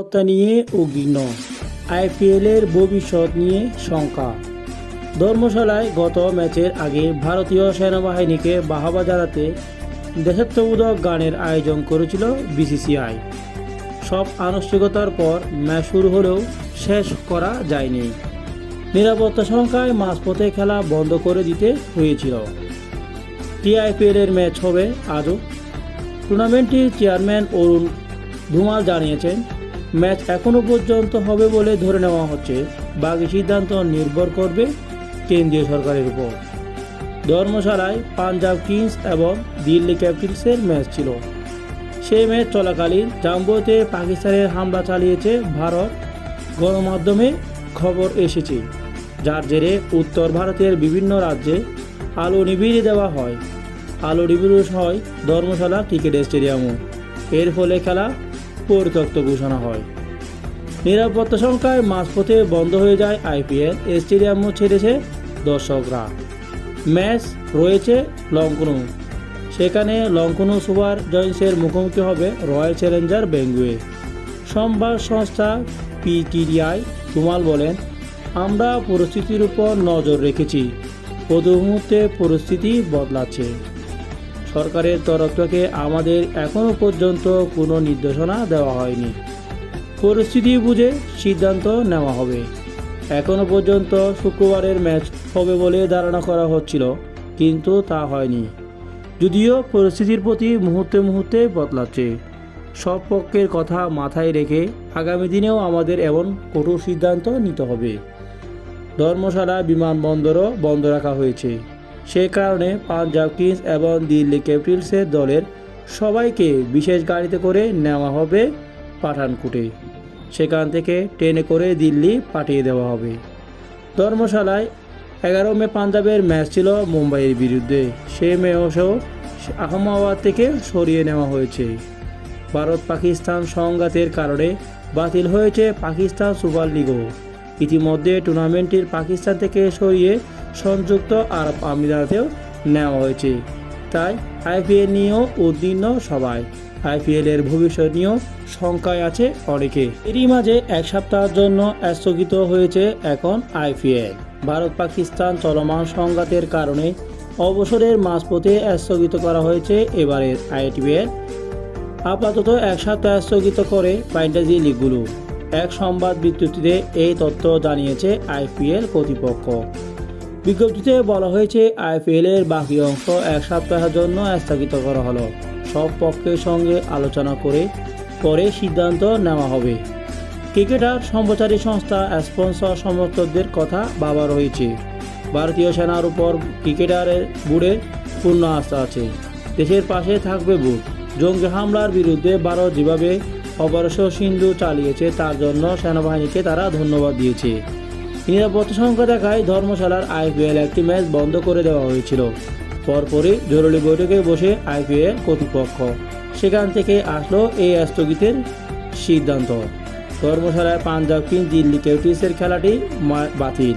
নিরাপত্তা নিয়ে উদ্বিগ্ন, আইপিএলের ভবিষ্যৎ নিয়ে শঙ্কা। ধর্মশালায় গত ম্যাচের আগে ভারতীয় সেনাবাহিনীকে বাহবা জানাতে দেশাত্মবোধক গানের আয়োজন করেছিল বিসিসিআই। সব আনুষ্ঠানিকতার পর ম্যাচ শুরু হলেও শেষ করা যায়নি। নিরাপত্তা শঙ্কায় মাঝপথে খেলা বন্ধ করে দিতে হয়েছিল। আইপিএলের ম্যাচ হবে আজও। টুর্নামেন্টটির চেয়ারম্যান অরুণ ধুমাল জানিয়েছেন, ম্যাচ এখনও পর্যন্ত হবে বলে ধরে নেওয়া হচ্ছে। বাকি সিদ্ধান্ত নির্ভর করবে কেন্দ্রীয় সরকারের উপর। ধর্মশালায় পাঞ্জাব কিংস এবং দিল্লি ক্যাপিটালসের ম্যাচ ছিল। সেই ম্যাচ চলাকালীন জাম্বোতে পাকিস্তানের হামলা চালিয়েছে ভারত। গণমাধ্যমে খবর এসেছে, যার জেরে উত্তর ভারতের বিভিন্ন রাজ্যে আলো নিভিয়ে দেওয়া হয়। আলো নিভিয়ে হয় ধর্মশালা ক্রিকেট স্টেডিয়ামও। এর ফলে খেলা পরিত্যক্ত ঘোষণা হয়। নিরাপত্তা শঙ্কায় মাঝপথে বন্ধ হয়ে যায় আইপিএল। স্টেডিয়ামও ছেড়েছে দর্শকরা। ম্যাচ রয়েছে লখনৌ। সেখানে লখনৌ সুপার জায়ান্টসের মুখোমুখি হবে রয়্যাল চ্যালেঞ্জার বেঙ্গুয়ে। সংবাদ সংস্থা পিটিআই ধুমাল বলেন, আমরা পরিস্থিতির উপর নজর রেখেছি। প্রতি মুহূর্তে পরিস্থিতি বদলাচ্ছে। সরকারের তরফ থেকে আমাদের এখনও পর্যন্ত কোনো নির্দেশনা দেওয়া হয়নি। পরিস্থিতি বুঝে সিদ্ধান্ত নেওয়া হবে। এখনও পর্যন্ত শুক্রবারের ম্যাচ হবে বলে ধারণা করা হচ্ছিল, কিন্তু তা হয়নি। যদিও পরিস্থিতির প্রতি মুহূর্তে মুহূর্তে বদলাচ্ছে। সব পক্ষের কথা মাথায় রেখে আগামী দিনেও আমাদের এমন কঠোর সিদ্ধান্ত নিতে হবে। ধর্মশালা বিমানবন্দরও বন্ধ রাখা হয়েছে। সে কারণে পাঞ্জাব কিংস এবং দিল্লি ক্যাপিটালসের দলের সবাইকে বিশেষ গাড়িতে করে নেওয়া হবে পাঠানকোটে। সেখান থেকে ট্রেনে করে দিল্লি পাঠিয়ে দেওয়া হবে। ধর্মশালায় 11 মে পাঞ্জাবের ম্যাচ ছিল মুম্বাইয়ের বিরুদ্ধে। সে ম্যাচও আহমেদাবাদ থেকে সরিয়ে নেওয়া হয়েছে। ভারত পাকিস্তান সংঘাতের কারণে বাতিল হয়েছে পাকিস্তান সুপার লিগও। ইতিমধ্যে টুর্নামেন্টটির পাকিস্তান থেকে সরিয়ে সংযুক্ত আরব আমিরাতেও নেওয়া হয়েছে। তাই আইপিএল নিয়েও উদ্বিগ্ন সবাই। আইপিএলের ভবিষ্যৎ নিয়েও শঙ্কায় আছে অনেকে। এরই মাঝে এক সপ্তাহের জন্য স্থগিত হয়েছে এখন আইপিএল। ভারত পাকিস্তান চলমান সংঘাতের কারণে অবসরের মাঝপথে স্থগিত করা হয়েছে এবারের আইপিএল। আপাতত এক সপ্তাহ স্থগিত করে ফ্র্যাঞ্চাইজি লিগগুলো। এক সংবাদ বিজ্ঞপ্তিতে এই তথ্য জানিয়েছে আইপিএল কর্তৃপক্ষ। বিজ্ঞপ্তিতে বলা হয়েছে, আইপিএলের বাকি অংশ এক সপ্তাহের জন্য স্থগিত করা হলো। সব পক্ষের সঙ্গে আলোচনা করে পরে সিদ্ধান্ত নেওয়া হবে। ক্রিকেটার সম্প্রচারী সংস্থা স্পন্সর সমর্থকদের কথা ভাবা রয়েছে। ভারতীয় সেনার উপর ক্রিকেটারের বোর্ডের পূর্ণ আস্থা আছে। দেশের পাশে থাকবে বোর্ড। জঙ্গি হামলার বিরুদ্ধে ভারত যেভাবে অপারেশন সিন্ধু চালিয়েছে তার জন্য সেনাবাহিনীকে তারা ধন্যবাদ দিয়েছে। নিরাপত্তা সংখ্যা দেখায় ধর্মশালার আইপিএল একটি ম্যাচ বন্ধ করে দেওয়া হয়েছিল। পরপরই জরুরি বৈঠকে বসে আইপিএল কর্তৃপক্ষ। সেখান থেকে আসলো এই স্থগিতের সিদ্ধান্ত। ধর্মশালায় পাঞ্জাব কিংস দিল্লি ক্যাপিটালসের খেলাটি বাতিল।